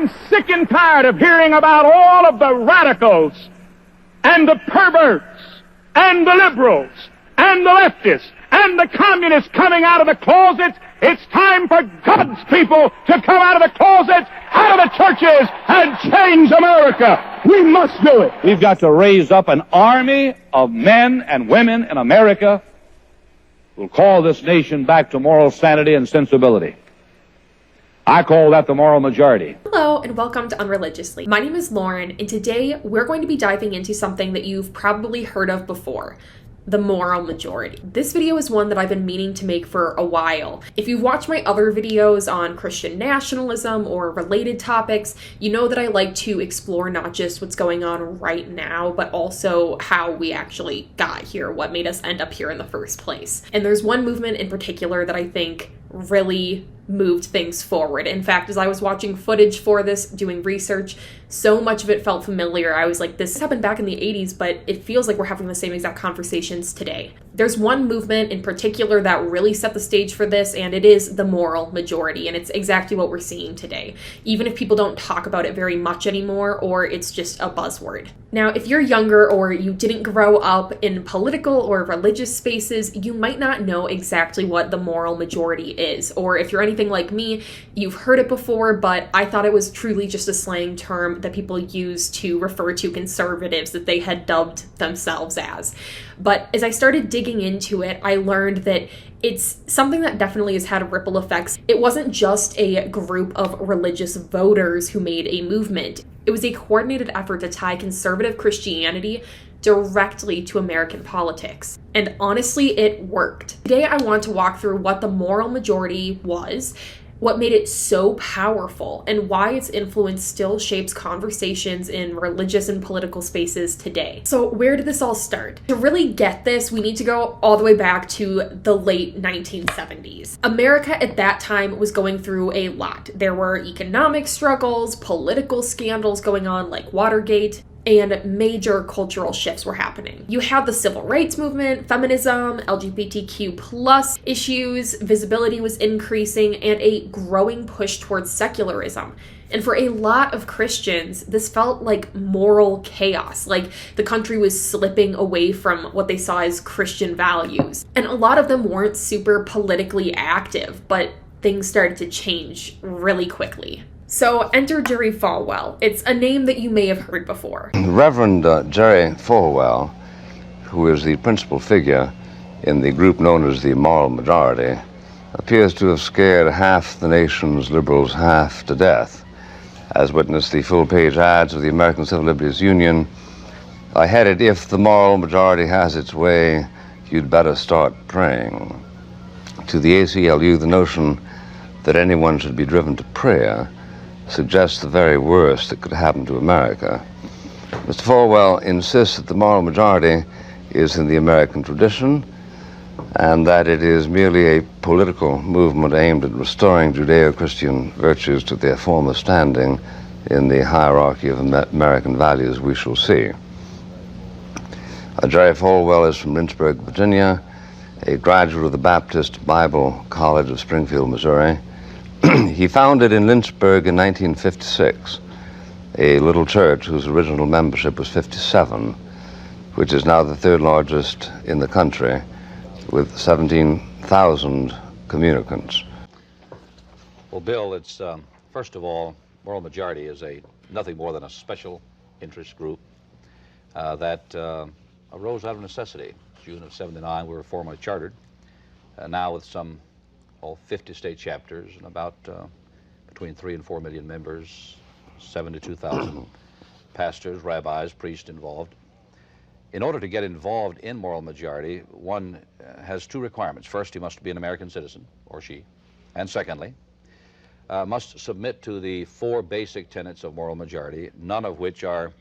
I'm sick and tired of hearing about all of the radicals and the perverts and the liberals and the leftists and the communists coming out of the closets. It's time for God's people to come out of the closets, out of the churches, and change America. We must do it. We've got to raise up an army of men and women in America who will call this nation back to moral sanity and sensibility. I call that the moral majority. Hello and welcome to Unreligiously. My name is Lauren, and today we're going to be diving into something that you've probably heard of before: the moral majority. This video is one that I've been meaning to make for a while. If you've watched my other videos on Christian nationalism or related topics, you know that I like to explore not just what's going on right now, but also how we actually got here, what made us end up here in the first place. And there's one movement in particular that I think really moved things forward. In fact, as I was watching footage for this, doing research, so much of it felt familiar. I was like, this happened back in the 80s, but it feels like we're having the same exact conversations today. There's one movement in particular that really set the stage for this, and it is the moral majority, and it's exactly what we're seeing today, even if people don't talk about it very much anymore, or it's just a buzzword. Now, if you're younger or you didn't grow up in political or religious spaces, you might not know exactly what the moral majority is, or if you're anything like me, you've heard it before, but I thought it was truly just a slang term that people use to refer to conservatives that they had dubbed themselves as. But as I started digging into it, I learned that it's something that definitely has had ripple effects. It wasn't just a group of religious voters who made a movement. It was a coordinated effort to tie conservative Christianity directly to American politics. And honestly, it worked. Today, I want to walk through what the moral majority was, what made it so powerful, and why its influence still shapes conversations in religious and political spaces today. So where did this all start? To really get this, we need to go all the way back to the late 1970s. America at that time was going through a lot. There were economic struggles, political scandals going on like Watergate, and major cultural shifts were happening. You had the civil rights movement, feminism, LGBTQ plus issues, visibility was increasing, and a growing push towards secularism. And for a lot of Christians, this felt like moral chaos, like the country was slipping away from what they saw as Christian values. And a lot of them weren't super politically active, but things started to change really quickly. So enter Jerry Falwell. It's a name that you may have heard before. Reverend Jerry Falwell, who is the principal figure in the group known as the moral majority, appears to have scared half the nation's liberals half to death, as witnessed the full-page ads of the American Civil Liberties Union, headed, "If the moral majority has its way, you'd better start praying." To the ACLU, the notion that anyone should be driven to prayer suggests the very worst that could happen to America. Mr. Falwell insists that the moral majority is in the American tradition and that it is merely a political movement aimed at restoring Judeo-Christian virtues to their former standing in the hierarchy of American values we shall see. Jerry Falwell is from Lynchburg, Virginia, a graduate of the Baptist Bible College of Springfield, Missouri. He founded in Lynchburg in 1956 a little church whose original membership was 57, which is now the third largest in the country, with 17,000 communicants. Well, Bill, it's first of all, moral majority is nothing more than a special interest group that arose out of necessity. June of '79, we were formally chartered, now with some 50 state chapters and about between 3 and 4 million members, 72,000 pastors, rabbis, priests involved. In order to get involved in moral majority, one has two requirements. First, he must be an American citizen, or she. And secondly, must submit to the 4 basic tenets of moral majority, none of which are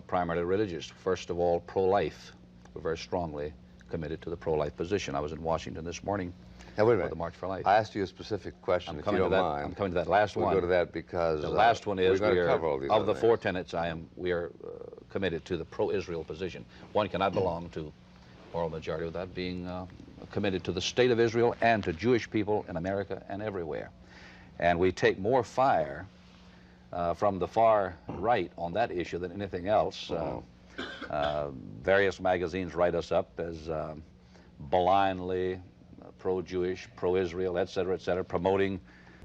primarily religious. First of all, pro-life. We're very strongly committed to the pro-life position. I was in Washington this morning. Now, wait a minute. The March for Life. I asked you a specific question, if you don't mind. I'm coming to that last one. We'll go to that because the last one is we're going to cover all these of the things. 4 tenets. We are committed to the pro-Israel position. One cannot belong to moral majority without being committed to the state of Israel and to Jewish people in America and everywhere. And we take more fire from the far right on that issue than anything else. Various magazines write us up as blindly pro-Jewish, pro-Israel, et cetera, promoting.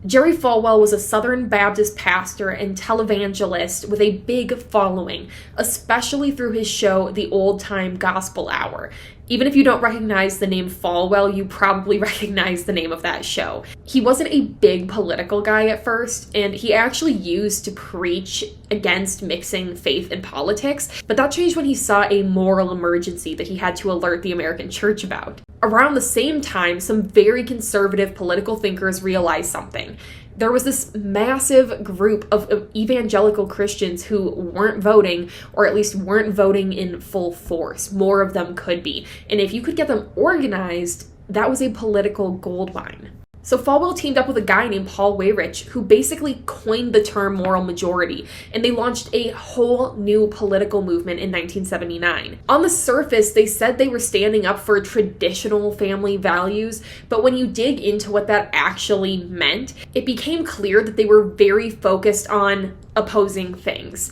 Jerry Falwell was a Southern Baptist pastor and televangelist with a big following, especially through his show, The Old Time Gospel Hour. Even if you don't recognize the name Falwell, you probably recognize the name of that show. He wasn't a big political guy at first, and he actually used to preach against mixing faith and politics, but that changed when he saw a moral emergency that he had to alert the American church about. Around the same time, some very conservative political thinkers realized something. There was this massive group of evangelical Christians who weren't voting, or at least weren't voting in full force. More of them could be. And if you could get them organized, that was a political goldmine. So Falwell teamed up with a guy named Paul Weyrich, who basically coined the term moral majority, and they launched a whole new political movement in 1979. On the surface, they said they were standing up for traditional family values, but when you dig into what that actually meant, it became clear that they were very focused on opposing things.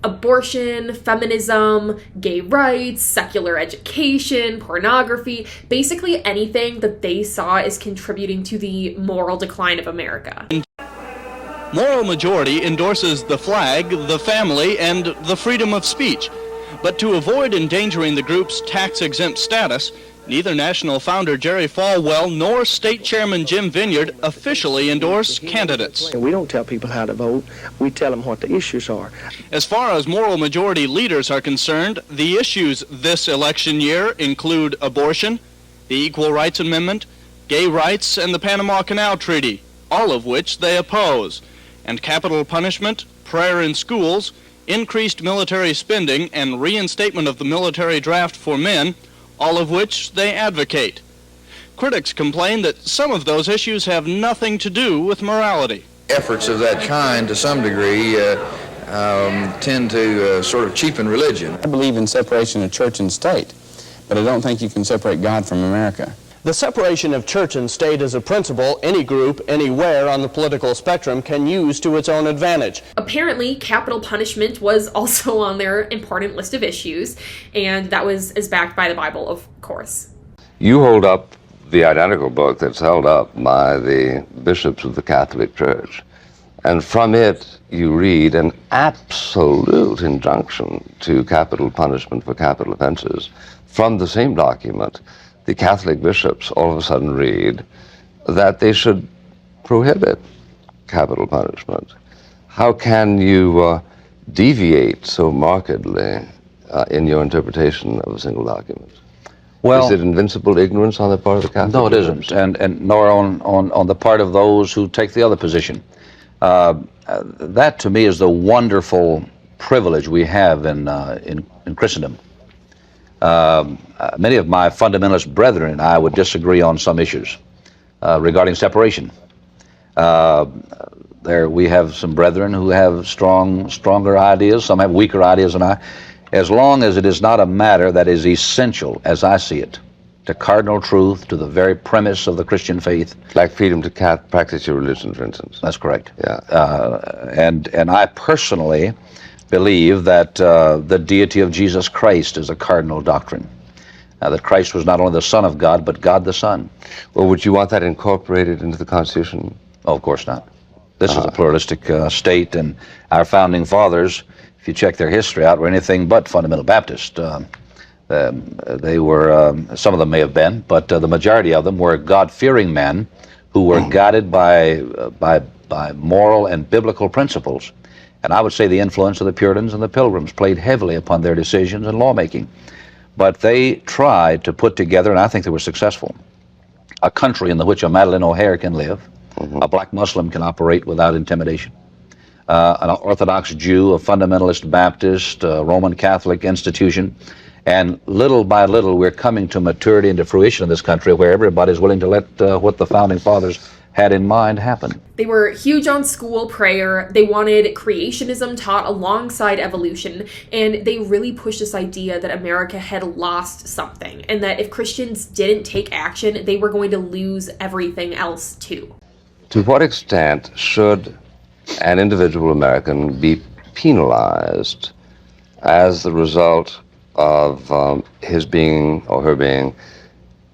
Abortion, feminism, gay rights, secular education, pornography, basically anything that they saw as contributing to the moral decline of America. Moral Majority endorses the flag, the family, and the freedom of speech. But to avoid endangering the group's tax-exempt status, neither national founder Jerry Falwell nor state chairman Jim Vineyard officially endorse candidates. We don't tell people how to vote. We tell them what the issues are. As far as Moral Majority leaders are concerned, the issues this election year include abortion, the Equal Rights Amendment, gay rights, and the Panama Canal Treaty, all of which they oppose, and capital punishment, prayer in schools, increased military spending, and reinstatement of the military draft for men, all of which they advocate. Critics complain that some of those issues have nothing to do with morality. Efforts of that kind, to some degree, tend to sort of cheapen religion. I believe in separation of church and state, but I don't think you can separate God from America. The separation of church and state is a principle any group, anywhere on the political spectrum can use to its own advantage. Apparently, capital punishment was also on their important list of issues, and that was as backed by the Bible, of course. You hold up the identical book that's held up by the bishops of the Catholic Church, and from it you read an absolute injunction to capital punishment for capital offenses. From the same document, the Catholic bishops all of a sudden read that they should prohibit capital punishment. How can you deviate so markedly in your interpretation of a single document? Well, is it invincible ignorance on the part of the Catholic? No, it isn't, and nor on the part of those who take the other position. That, to me, is the wonderful privilege we have in Christendom. Many of my fundamentalist brethren and I would disagree on some issues regarding separation. There we have some brethren who have stronger ideas, some have weaker ideas than I. As long as it is not a matter that is essential, as I see it, to cardinal truth, to the very premise of the Christian faith. Like freedom to practice your religion, for instance. That's correct. Yeah. And I personally believe that the deity of Jesus Christ is a cardinal doctrine. That Christ was not only the Son of God, but God the Son. Well, would you want that incorporated into the Constitution? Oh, of course not. This is a pluralistic state, and our founding fathers, if you check their history out, were anything but fundamental Baptist. They were, some of them may have been, but the majority of them were God-fearing men who were guided by moral and biblical principles. And I would say the influence of the Puritans and the Pilgrims played heavily upon their decisions and lawmaking. But they tried to put together, and I think they were successful, a country in which a Madeleine O'Hare can live, a black Muslim can operate without intimidation, an Orthodox Jew, a fundamentalist Baptist, Roman Catholic institution, and little by little we're coming to maturity and to fruition in this country where everybody's willing to let what the Founding Fathers had in mind happen. They were huge on school prayer. They wanted creationism taught alongside evolution, and they really pushed this idea that America had lost something, and that if Christians didn't take action, they were going to lose everything else too. To what extent should an individual American be penalized as the result of his being or her being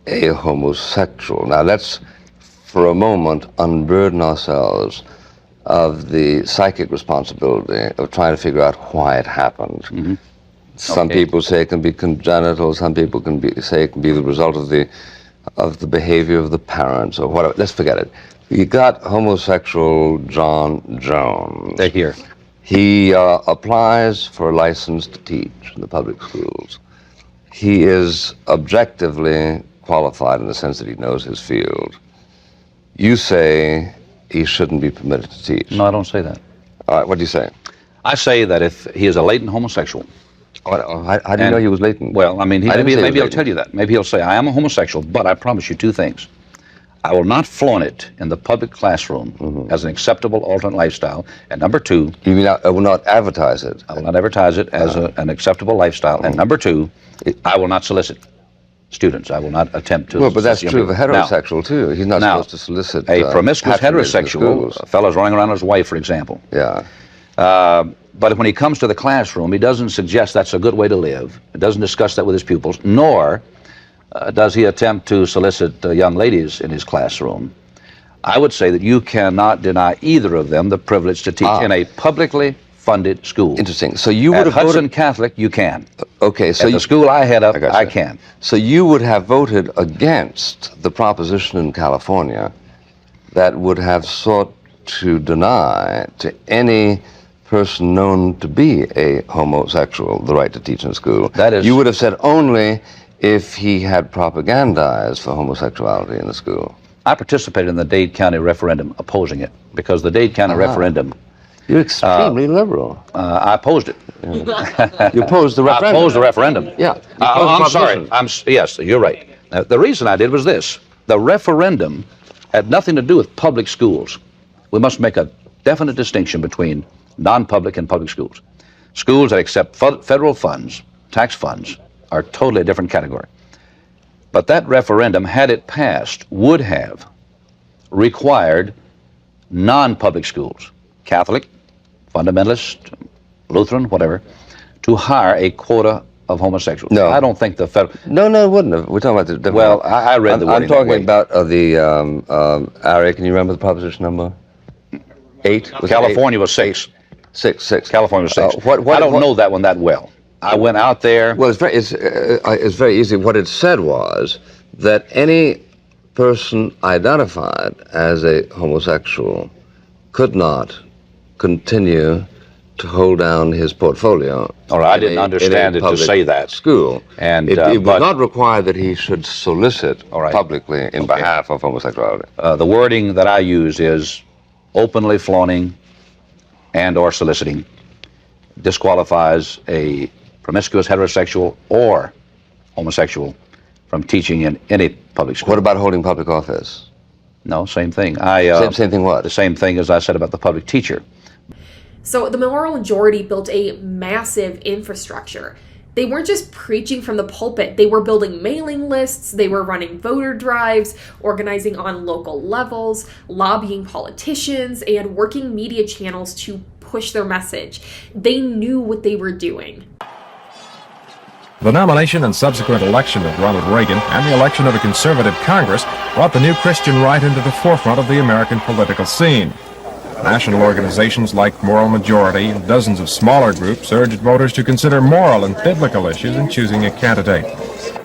a homosexual. Now let's, for a moment, unburden ourselves of the psychic responsibility of trying to figure out why it happened. Mm-hmm. Some people say it can be congenital, some people say it can be the result of the behavior of the parents or whatever. Let's forget it. You got homosexual John Jones. They're here. He applies for a license to teach in the public schools. He is objectively qualified in the sense that he knows his field. You say he shouldn't be permitted to teach. No, I don't say that. All right, what do you say? I say that if he is a latent homosexual. How do you know he was latent? Well, I mean, maybe he'll tell you that. Maybe he'll say, I am a homosexual, but I promise you two things. I will not flaunt it in the public classroom as an acceptable alternate lifestyle. And number two... You mean I will not advertise it? I will not advertise it as an acceptable lifestyle. And number two, I will not solicit students. I will not attempt to... Well, but that's true of a heterosexual, too. He's not supposed to solicit... A promiscuous heterosexual, a fellow's running around with his wife, for example. Yeah. But when he comes to the classroom, he doesn't suggest that's a good way to live. He doesn't discuss that with his pupils, nor does he attempt to solicit young ladies in his classroom. I would say that you cannot deny either of them the privilege to teach in a publicly funded school. Interesting. So you would have Hudson voted... Catholic, you can. Okay, so At the school I head up, I can. So you would have voted against the proposition in California that would have sought to deny to any person known to be a homosexual the right to teach in school. That is... You would have said only if he had propagandized for homosexuality in the school. I participated in the Dade County referendum opposing it, because the Dade County referendum... You're extremely liberal. I opposed it. You opposed the referendum? I opposed the referendum. Yeah. I'm sorry. Yes, you're right. The reason I did was this. The referendum had nothing to do with public schools. We must make a definite distinction between non-public and public schools. Schools that accept federal funds, tax funds, are totally a different category. But that referendum, had it passed, would have required non-public schools, Catholic, fundamentalist, Lutheran, whatever, to hire a quota of homosexuals. No. I don't think the federal... No, it wouldn't have. We're talking about the different... Well, I read the wording I'm talking about Ari, can you remember the proposition number? 8? California was 6. 6. California was 6. I don't know that one that well. I went out there... Well, it's very easy. What it said was that any person identified as a homosexual could not continue to hold down his portfolio. All right, I didn't understand it to say that. School. And it would not require that he should solicit publicly in behalf of homosexuality. The wording that I use is openly flaunting and or soliciting disqualifies a promiscuous heterosexual or homosexual from teaching in any public school. What about holding public office? No, same thing. Same thing what? The same thing as I said about the public teacher. So the moral majority built a massive infrastructure. They weren't just preaching from the pulpit. They were building mailing lists, they were running voter drives, organizing on local levels, lobbying politicians, and working media channels to push their message. They knew what they were doing. The nomination and subsequent election of Ronald Reagan and the election of a conservative Congress brought the new Christian right into the forefront of the American political scene. National organizations like Moral Majority and dozens of smaller groups urged voters to consider moral and biblical issues in choosing a candidate.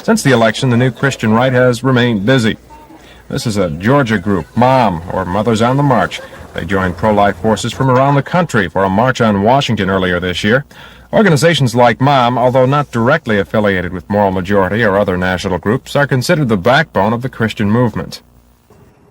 Since the election, the new Christian right has remained busy. This is a Georgia group, MOM, or Mothers on the March. They joined pro-life forces from around the country for a march on Washington earlier this year. Organizations like MOM, although not directly affiliated with Moral Majority or other national groups, are considered the backbone of the Christian movement.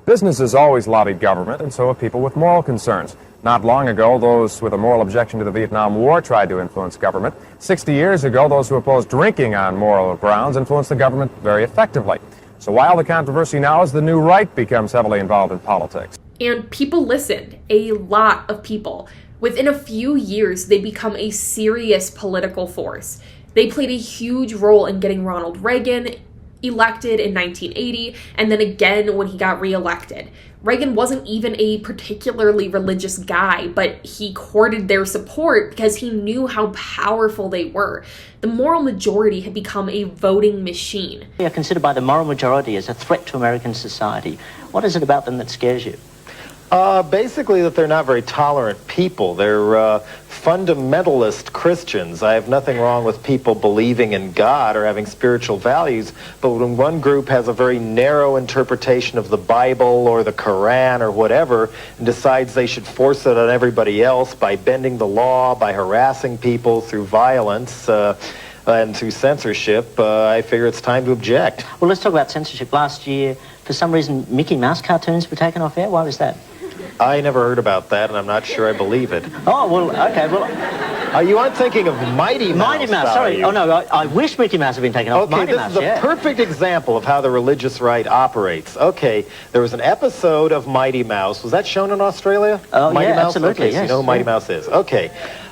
Businesses always lobbied government, and so have people with moral concerns. Not long ago, those with a moral objection to the Vietnam War tried to influence government. 60 years ago, those who opposed drinking on moral grounds influenced the government very effectively. So while the controversy now is the new right becomes heavily involved in politics. And people listened, a lot of people. Within a few years, they become a serious political force. They played a huge role in getting Ronald Reagan elected in 1980, and then again when he got reelected. Reagan wasn't even a particularly religious guy, but he courted their support because he knew how powerful they were. The moral majority had become a voting machine. They are considered by the moral majority as a threat to American society. What is it about them that scares you? Basically that they're not very tolerant people. They're fundamentalist Christians. I have nothing wrong with people believing in God or having spiritual values, but when one group has a very narrow interpretation of the Bible or the Quran or whatever and decides they should force it on everybody else by bending the law, by harassing people through violence, and through censorship, I figure it's time to object. Well, let's talk about censorship. Last year, for some reason, Mickey Mouse cartoons were taken off air. Why was that? I never heard about that, and I'm not sure I believe it. Oh, well, okay, well... you aren't thinking of Mighty Mouse, Mighty Mouse, sorry. Oh, no, I wish Mickey Mouse had been taken off. Okay, Mighty this Mouse, is a perfect example of how the religious right operates. Okay, there was an episode of Mighty Mouse. Was that shown in Australia? Oh, Mighty yeah, Mouse? absolutely, Okay, so yes. you know who Mighty Mouse is. Okay.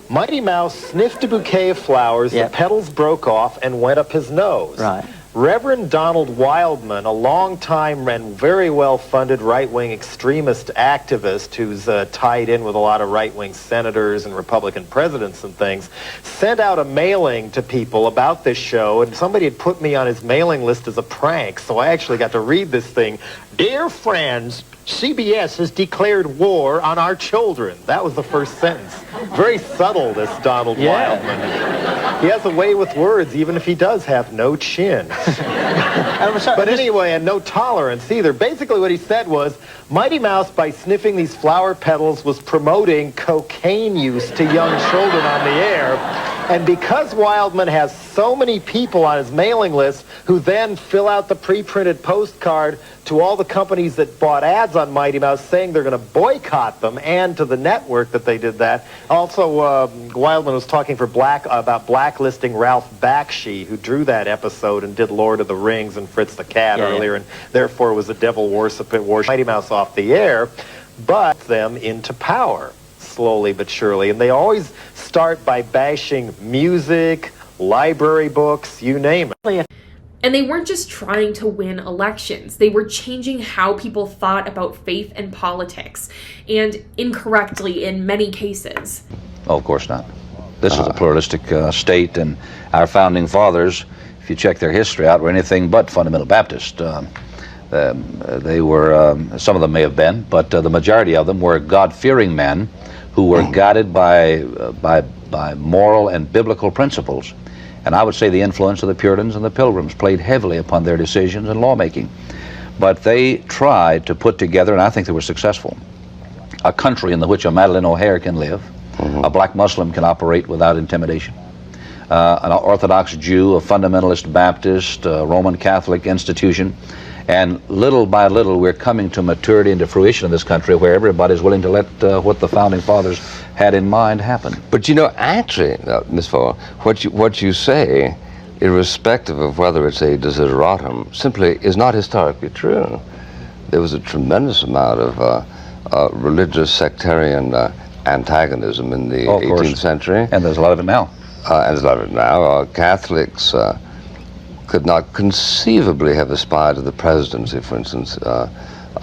Mighty Mouse sniffed a bouquet of flowers, the petals broke off and went up his nose. Right. Reverend Donald Wildman, a long-time and very well-funded right-wing extremist activist who's tied in with a lot of right-wing senators and Republican presidents and things, sent out a mailing to people about this show, and somebody had put me on his mailing list as a prank, so I actually got to read this thing. Dear friends, CBS has declared war on our children. That was the first sentence. Very subtle, this Donald Wildman. He has a way with words, even if he does have no chin. But anyway, and no tolerance either. Basically what he said was, Mighty Mouse, by sniffing these flower petals, was promoting cocaine use to young children on the air. And because Wildman has so many people on his mailing list who then fill out the pre-printed postcard to all the companies that bought ads on Mighty Mouse saying they're going to boycott them, and to the network that they did that. Also, Wildman was talking about blacklisting Ralph Bakshi, who drew that episode and did Lord of the Rings and Fritz the Cat earlier, and therefore was a devil worshiping Mighty Mouse off the air, but them into power, slowly but surely. And they always start by bashing music, library books, you name it. And they weren't just trying to win elections. They were changing how people thought about faith and politics, and incorrectly in many cases. Oh, of course not. This is a pluralistic state, and our founding fathers, if you check their history out, were anything but fundamental Baptist. They were, some of them may have been, but the majority of them were God-fearing men who were guided by moral and biblical principles. And I would say the influence of the Puritans and the Pilgrims played heavily upon their decisions and lawmaking. But they tried to put together, and I think they were successful, a country in which a Madeleine O'Hare can live, a black Muslim can operate without intimidation, an Orthodox Jew, a fundamentalist Baptist, Roman Catholic institution. And little by little, we're coming to maturity and to fruition in this country where everybody's willing to let what the Founding Fathers had in mind happen. But you know, actually, Ms. Falwell, what you say, irrespective of whether it's a desideratum, simply is not historically true. There was a tremendous amount of religious sectarian antagonism in the 18th century. And there's a lot of it now. And there's a lot of it now. Catholics could not conceivably have aspired to the presidency, for instance,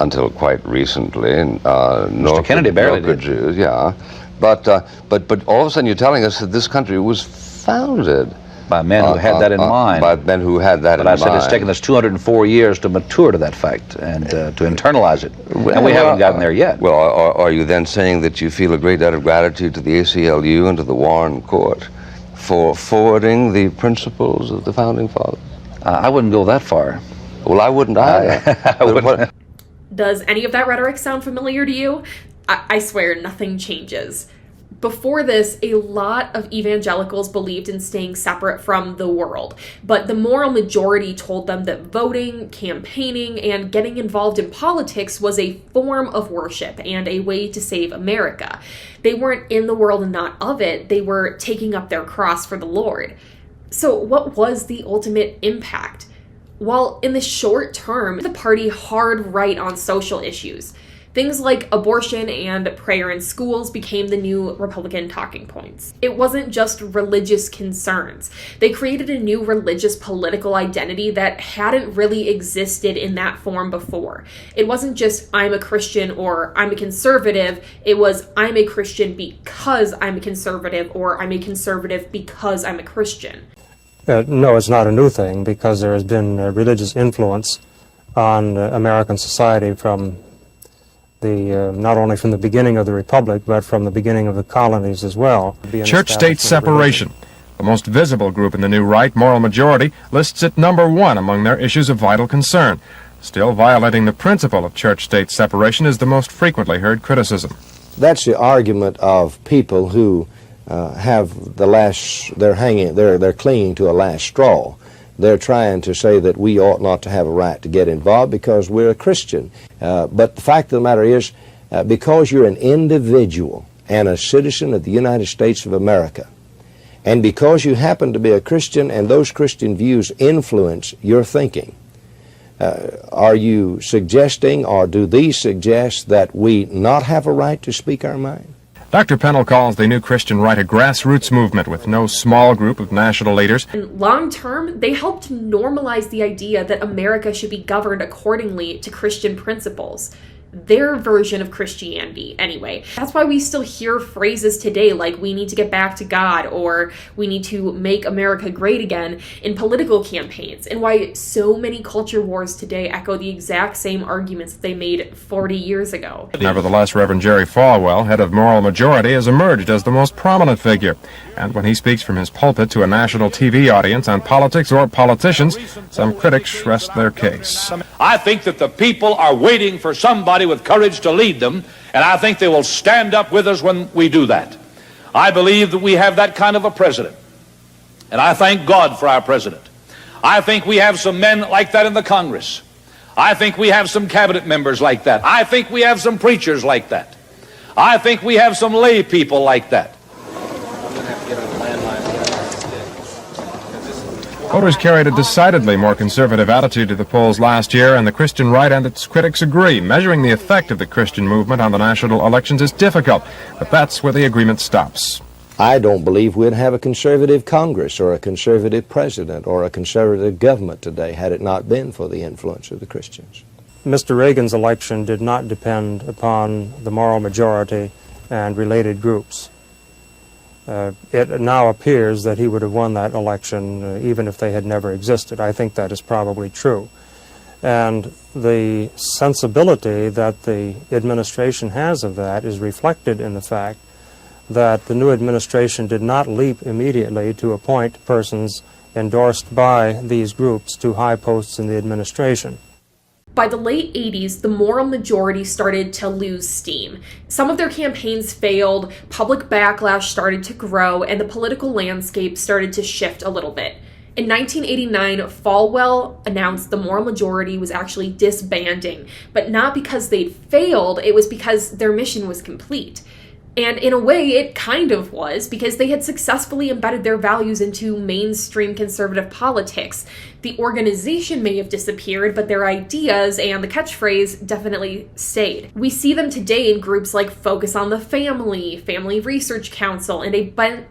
until quite recently. Mr. Kennedy barely did. Jews, yeah. But all of a sudden you're telling us that this country was founded by men who had that in mind. By men who had that in mind. But I said it's taken us 204 years to mature to that fact and to internalize it. And we haven't gotten there yet. Well, are you then saying that you feel a great debt of gratitude to the ACLU and to the Warren Court for forwarding the principles of the Founding Fathers? I wouldn't go that far. Well, I wouldn't either. Does any of that rhetoric sound familiar to you? I swear, nothing changes. Before this, a lot of evangelicals believed in staying separate from the world, but the moral majority told them that voting, campaigning, and getting involved in politics was a form of worship and a way to save America. They weren't in the world and not of it, they were taking up their cross for the Lord. So what was the ultimate impact? While in the short term, the party hard right on social issues, Things like abortion and prayer in schools became the new Republican talking points. It wasn't just religious concerns. They created a new religious political identity that hadn't really existed in that form before. It wasn't just I'm a Christian or I'm a conservative. It was I'm a Christian because I'm a conservative, or I'm a conservative because I'm a Christian. No, it's not a new thing, because there has been religious influence on American society from not only from the beginning of the Republic, but from the beginning of the colonies as well. Church-state separation. The most visible group in the new right, Moral Majority, lists it number one among their issues of vital concern. Still, violating the principle of church-state separation is the most frequently heard criticism. That's the argument of people who have the last, they're clinging to a last straw. They're trying to say that we ought not to have a right to get involved because we're a Christian. But the fact of the matter is, because you're an individual and a citizen of the United States of America, and because you happen to be a Christian and those Christian views influence your thinking, are you suggesting, or do these suggest, that we not have a right to speak our mind? Dr. Pennell calls the new Christian right a grassroots movement with no small group of national leaders. And long term, they helped normalize the idea that America should be governed accordingly to Christian principles. Their version of Christianity, anyway. That's why we still hear phrases today like we need to get back to God or we need to make America great again in political campaigns, and why so many culture wars today echo the exact same arguments that they made 40 years ago. Nevertheless, Reverend Jerry Falwell, head of Moral Majority, has emerged as the most prominent figure. And when he speaks from his pulpit to a national TV audience on politics or politicians, some critics rest their case. I think that the people are waiting for somebody with courage to lead them, and I think they will stand up with us when we do that. I believe that we have that kind of a president, and I thank God for our president. I think we have some men like that in the Congress. I think we have some cabinet members like that. I think we have some preachers like that. I think we have some lay people like that. Voters carried a decidedly more conservative attitude to the polls last year, and the Christian right and its critics agree. Measuring the effect of the Christian movement on the national elections is difficult, but that's where the agreement stops. I don't believe we'd have a conservative Congress or a conservative president or a conservative government today had it not been for the influence of the Christians. Mr. Reagan's election did not depend upon the Moral Majority and related groups. It now appears that he would have won that election even if they had never existed. I think that is probably true. And the sensibility that the administration has of that is reflected in the fact that the new administration did not leap immediately to appoint persons endorsed by these groups to high posts in the administration. By the late 80s, the Moral Majority started to lose steam. Some of their campaigns failed, public backlash started to grow, and the political landscape started to shift a little bit. In 1989, Falwell announced the Moral Majority was actually disbanding, but not because they'd failed, it was because their mission was complete. And in a way, it kind of was, because they had successfully embedded their values into mainstream conservative politics. The organization may have disappeared, but their ideas and the catchphrase definitely stayed. We see them today in groups like Focus on the Family, Family Research Council, and a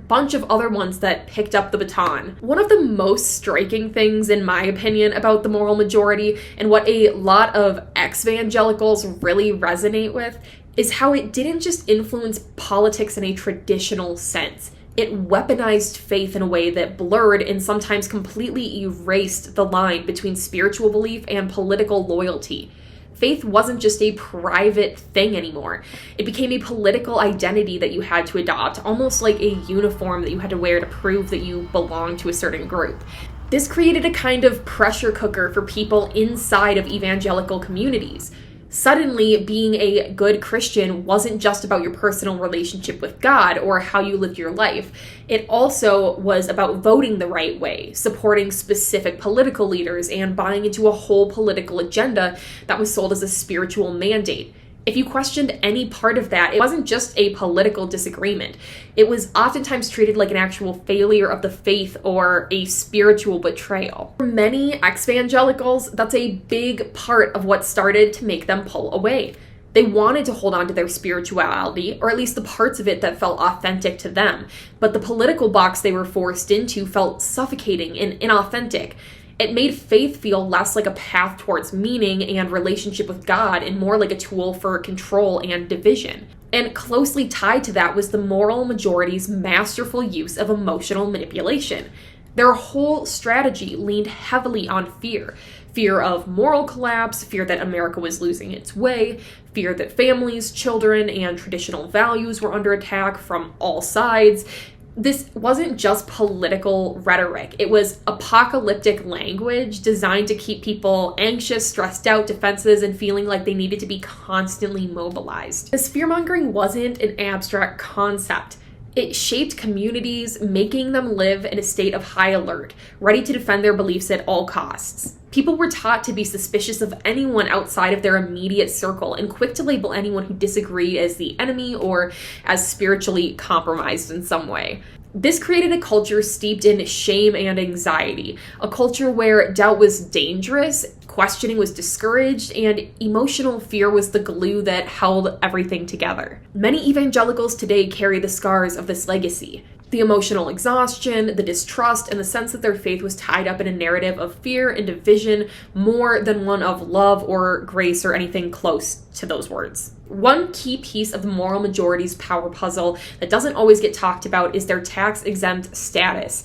bunch of other ones that picked up the baton. One of the most striking things, in my opinion, about the Moral Majority, and what a lot of ex-evangelicals really resonate with, is how it didn't just influence politics in a traditional sense. It weaponized faith in a way that blurred and sometimes completely erased the line between spiritual belief and political loyalty. Faith wasn't just a private thing anymore. It became a political identity that you had to adopt, almost like a uniform that you had to wear to prove that you belonged to a certain group. This created a kind of pressure cooker for people inside of evangelical communities. Suddenly, being a good Christian wasn't just about your personal relationship with God or how you lived your life. It also was about voting the right way, supporting specific political leaders, and buying into a whole political agenda that was sold as a spiritual mandate. If you questioned any part of that, it wasn't just a political disagreement. It was oftentimes treated like an actual failure of the faith or a spiritual betrayal. For many ex-evangelicals, that's a big part of what started to make them pull away. They wanted to hold on to their spirituality, or at least the parts of it that felt authentic to them, but the political box they were forced into felt suffocating and inauthentic. It made faith feel less like a path towards meaning and relationship with God and more like a tool for control and division. And closely tied to that was the moral majority's masterful use of emotional manipulation. Their whole strategy leaned heavily on fear. Fear of moral collapse, fear that America was losing its way, fear that families, children, and traditional values were under attack from all sides. This wasn't just political rhetoric. It was apocalyptic language designed to keep people anxious, stressed out, defenses, and feeling like they needed to be constantly mobilized. This fear-mongering wasn't an abstract concept. It shaped communities, making them live in a state of high alert, ready to defend their beliefs at all costs. People were taught to be suspicious of anyone outside of their immediate circle and quick to label anyone who disagreed as the enemy or as spiritually compromised in some way. This created a culture steeped in shame and anxiety, a culture where doubt was dangerous, questioning was discouraged, and emotional fear was the glue that held everything together. Many evangelicals today carry the scars of this legacy. The emotional exhaustion, the distrust, and the sense that their faith was tied up in a narrative of fear and division more than one of love or grace or anything close to those words. One key piece of the moral majority's power puzzle that doesn't always get talked about is their tax-exempt status.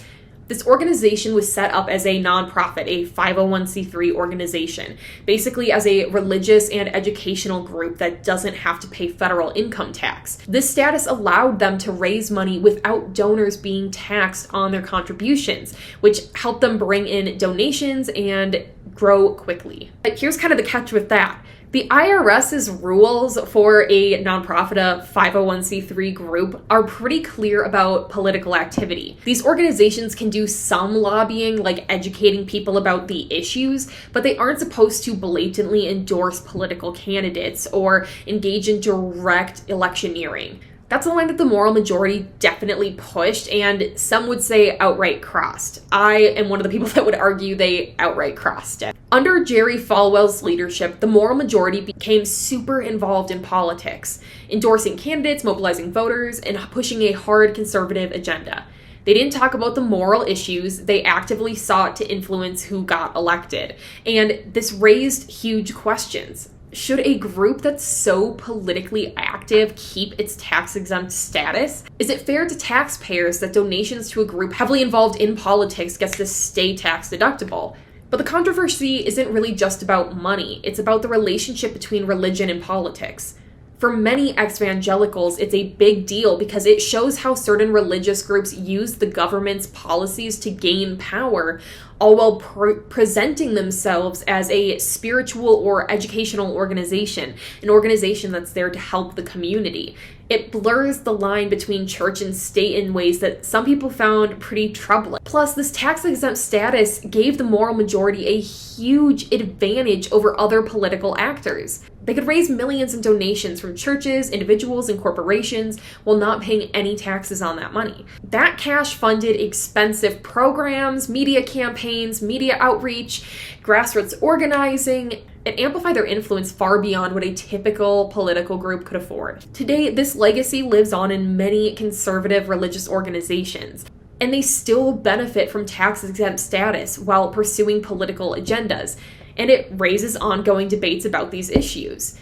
This organization was set up as a nonprofit, a 501c3 organization, basically as a religious and educational group that doesn't have to pay federal income tax. This status allowed them to raise money without donors being taxed on their contributions, which helped them bring in donations and grow quickly. But here's kind of the catch with that. The IRS's rules for a nonprofit, a 501c3 group, are pretty clear about political activity. These organizations can do some lobbying, like educating people about the issues, but they aren't supposed to blatantly endorse political candidates or engage in direct electioneering. That's a line that the moral majority definitely pushed, and some would say outright crossed. I am one of the people that would argue they outright crossed it. Under Jerry Falwell's leadership, the moral majority became super involved in politics, endorsing candidates, mobilizing voters, and pushing a hard conservative agenda. They didn't talk about the moral issues, they actively sought to influence who got elected. And this raised huge questions. Should a group that's so politically active keep its tax-exempt status? Is it fair to taxpayers that donations to a group heavily involved in politics gets to stay tax deductible? But the controversy isn't really just about money, it's about the relationship between religion and politics. For many Exvangelicals, it's a big deal because it shows how certain religious groups use the government's policies to gain power, all while presenting themselves as a spiritual or educational organization, an organization that's there to help the community. It blurs the line between church and state in ways that some people found pretty troubling. Plus, this tax-exempt status gave the moral majority a huge advantage over other political actors. They could raise millions in donations from churches, individuals, and corporations while not paying any taxes on that money. That cash funded expensive programs, media campaigns, media outreach, grassroots organizing. It amplified their influence far beyond what a typical political group could afford. Today, this legacy lives on in many conservative religious organizations, and they still benefit from tax-exempt status while pursuing political agendas, and it raises ongoing debates about these issues.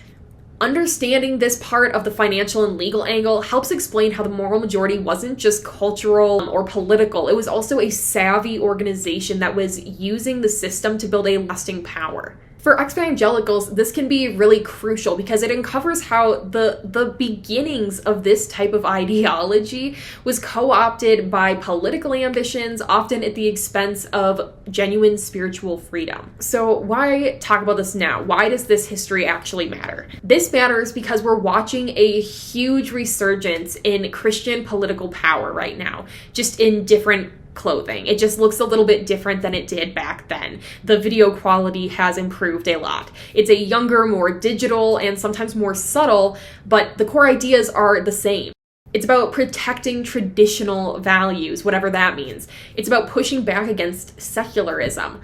Understanding this part of the financial and legal angle helps explain how the moral majority wasn't just cultural or political, it was also a savvy organization that was using the system to build a lasting power. For Exvangelical, this can be really crucial because it uncovers how the beginnings of this type of ideology was co-opted by political ambitions, often at the expense of genuine spiritual freedom. So why talk about this now? Why does this history actually matter? This matters because we're watching a huge resurgence in Christian political power right now, just in different clothing. It just looks a little bit different than it did back then. The video quality has improved a lot. It's a younger, more digital, and sometimes more subtle, but the core ideas are the same. It's about protecting traditional values, whatever that means. It's about pushing back against secularism.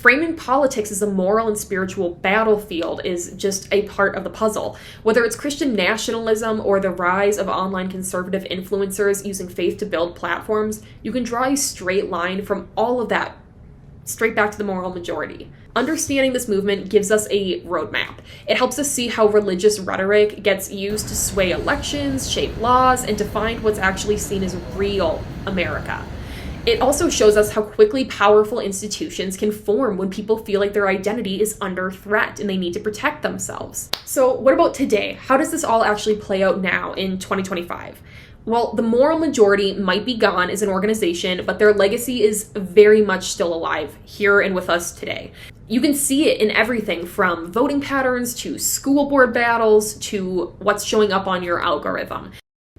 Framing politics as a moral and spiritual battlefield is just a part of the puzzle. Whether it's Christian nationalism or the rise of online conservative influencers using faith to build platforms, you can draw a straight line from all of that straight back to the moral majority. Understanding this movement gives us a roadmap. It helps us see how religious rhetoric gets used to sway elections, shape laws, and define what's actually seen as real America. It also shows us how quickly powerful institutions can form when people feel like their identity is under threat and they need to protect themselves. So what about today? How does this all actually play out now in 2025? Well, the moral majority might be gone as an organization, but their legacy is very much still alive here and with us today. You can see it in everything from voting patterns to school board battles to what's showing up on your algorithm.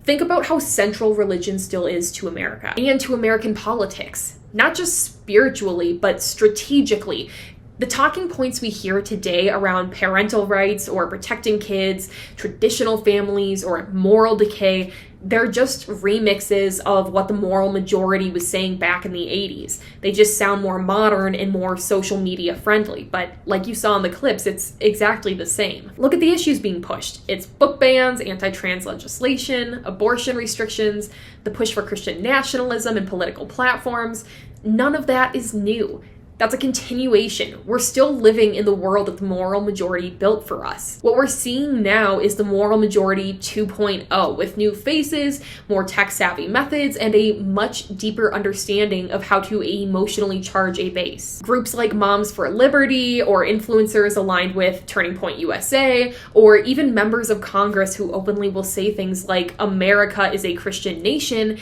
Think about how central religion still is to America and to American politics, not just spiritually, but strategically. The talking points we hear today around parental rights or protecting kids, traditional families, or moral decay, they're just remixes of what the moral majority was saying back in the 80s. They just sound more modern and more social media friendly, but like you saw in the clips, it's exactly the same. Look at the issues being pushed. It's book bans, anti-trans legislation, abortion restrictions, the push for Christian nationalism and political platforms. None of that is new. That's a continuation. We're still living in the world that the moral majority built for us. What we're seeing now is the moral majority 2.0 with new faces, more tech-savvy methods, and a much deeper understanding of how to emotionally charge a base. Groups like Moms for Liberty or influencers aligned with Turning Point USA, or even members of Congress who openly will say things like America is a Christian nation,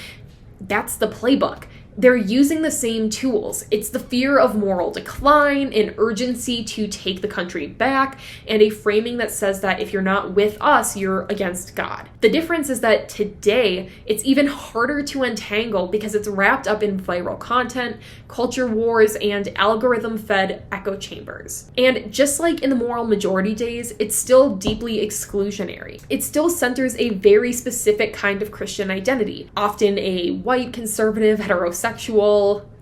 that's the playbook. They're using the same tools. It's the fear of moral decline, an urgency to take the country back, and a framing that says that if you're not with us, you're against God. The difference is that today, it's even harder to untangle because it's wrapped up in viral content, culture wars, and algorithm-fed echo chambers. And just like in the moral majority days, it's still deeply exclusionary. It still centers a very specific kind of Christian identity, often a white, conservative, heterosexual,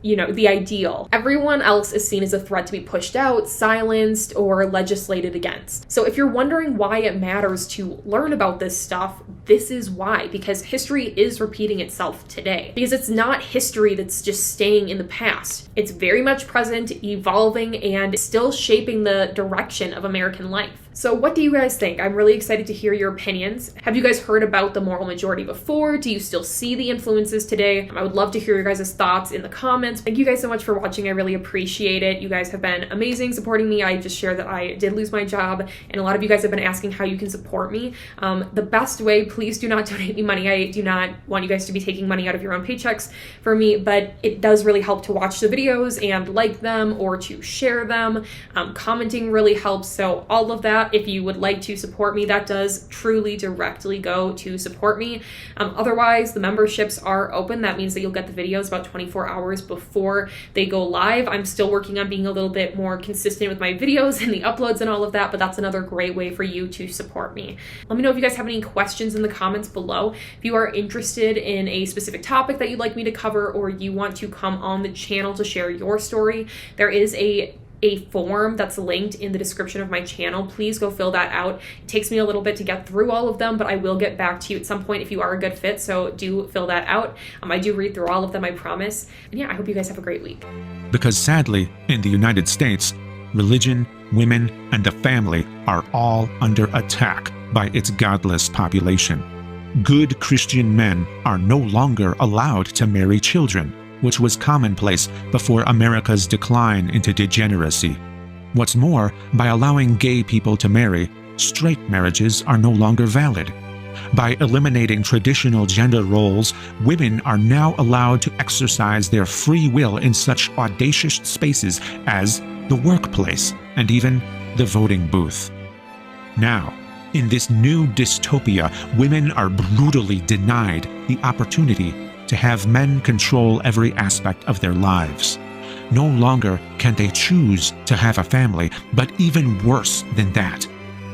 the ideal. Everyone else is seen as a threat to be pushed out, silenced, or legislated against. So if you're wondering why it matters to learn about this stuff, this is why, because history is repeating itself today. Because it's not history that's just staying in the past. It's very much present, evolving, and still shaping the direction of American life. So what do you guys think? I'm really excited to hear your opinions. Have you guys heard about the moral majority before? Do you still see the influences today? I would love to hear your guys' thoughts in the comments. Thank you guys so much for watching. I really appreciate it. You guys have been amazing supporting me. I just shared that I did lose my job, and a lot of you guys have been asking how you can support me. The best way, please do not donate me money. I do not want you guys to be taking money out of your own paychecks for me, but it does really help to watch the videos and like them or to share them. Commenting really helps. So all of that, if you would like to support me, that does truly directly go to support me. Otherwise, the memberships are open. That means that you'll get the videos about 24 hours before they go live. I'm still working on being a little bit more consistent with my videos and the uploads and all of that, but that's another great way for you to support me. Let me know if you guys have any questions in the comments below. If you are interested in a specific topic that you'd like me to cover, or you want to come on the channel to share your story, there is a form that's linked in the description of my channel. Please go fill that out. It takes me a little bit to get through all of them, but I will get back to you at some point if you are a good fit, so do fill that out. I do read through all of them, I promise. And yeah, I hope you guys have a great week. Because sadly, in the United States, religion, women, and the family are all under attack by its godless population. Good Christian men are no longer allowed to marry children, which was commonplace before America's decline into degeneracy. What's more, by allowing gay people to marry, straight marriages are no longer valid. By eliminating traditional gender roles, women are now allowed to exercise their free will in such audacious spaces as the workplace and even the voting booth. Now, in this new dystopia, women are brutally denied the opportunity to have men control every aspect of their lives. No longer can they choose to have a family, but even worse than that,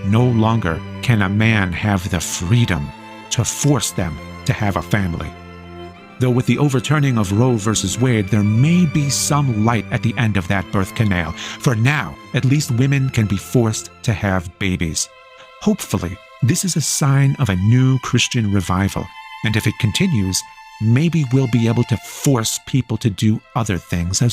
no longer can a man have the freedom to force them to have a family. Though with the overturning of Roe versus Wade, there may be some light at the end of that birth canal. For now, at least women can be forced to have babies. Hopefully, this is a sign of a new Christian revival, and if it continues, maybe we'll be able to force people to do other things as well.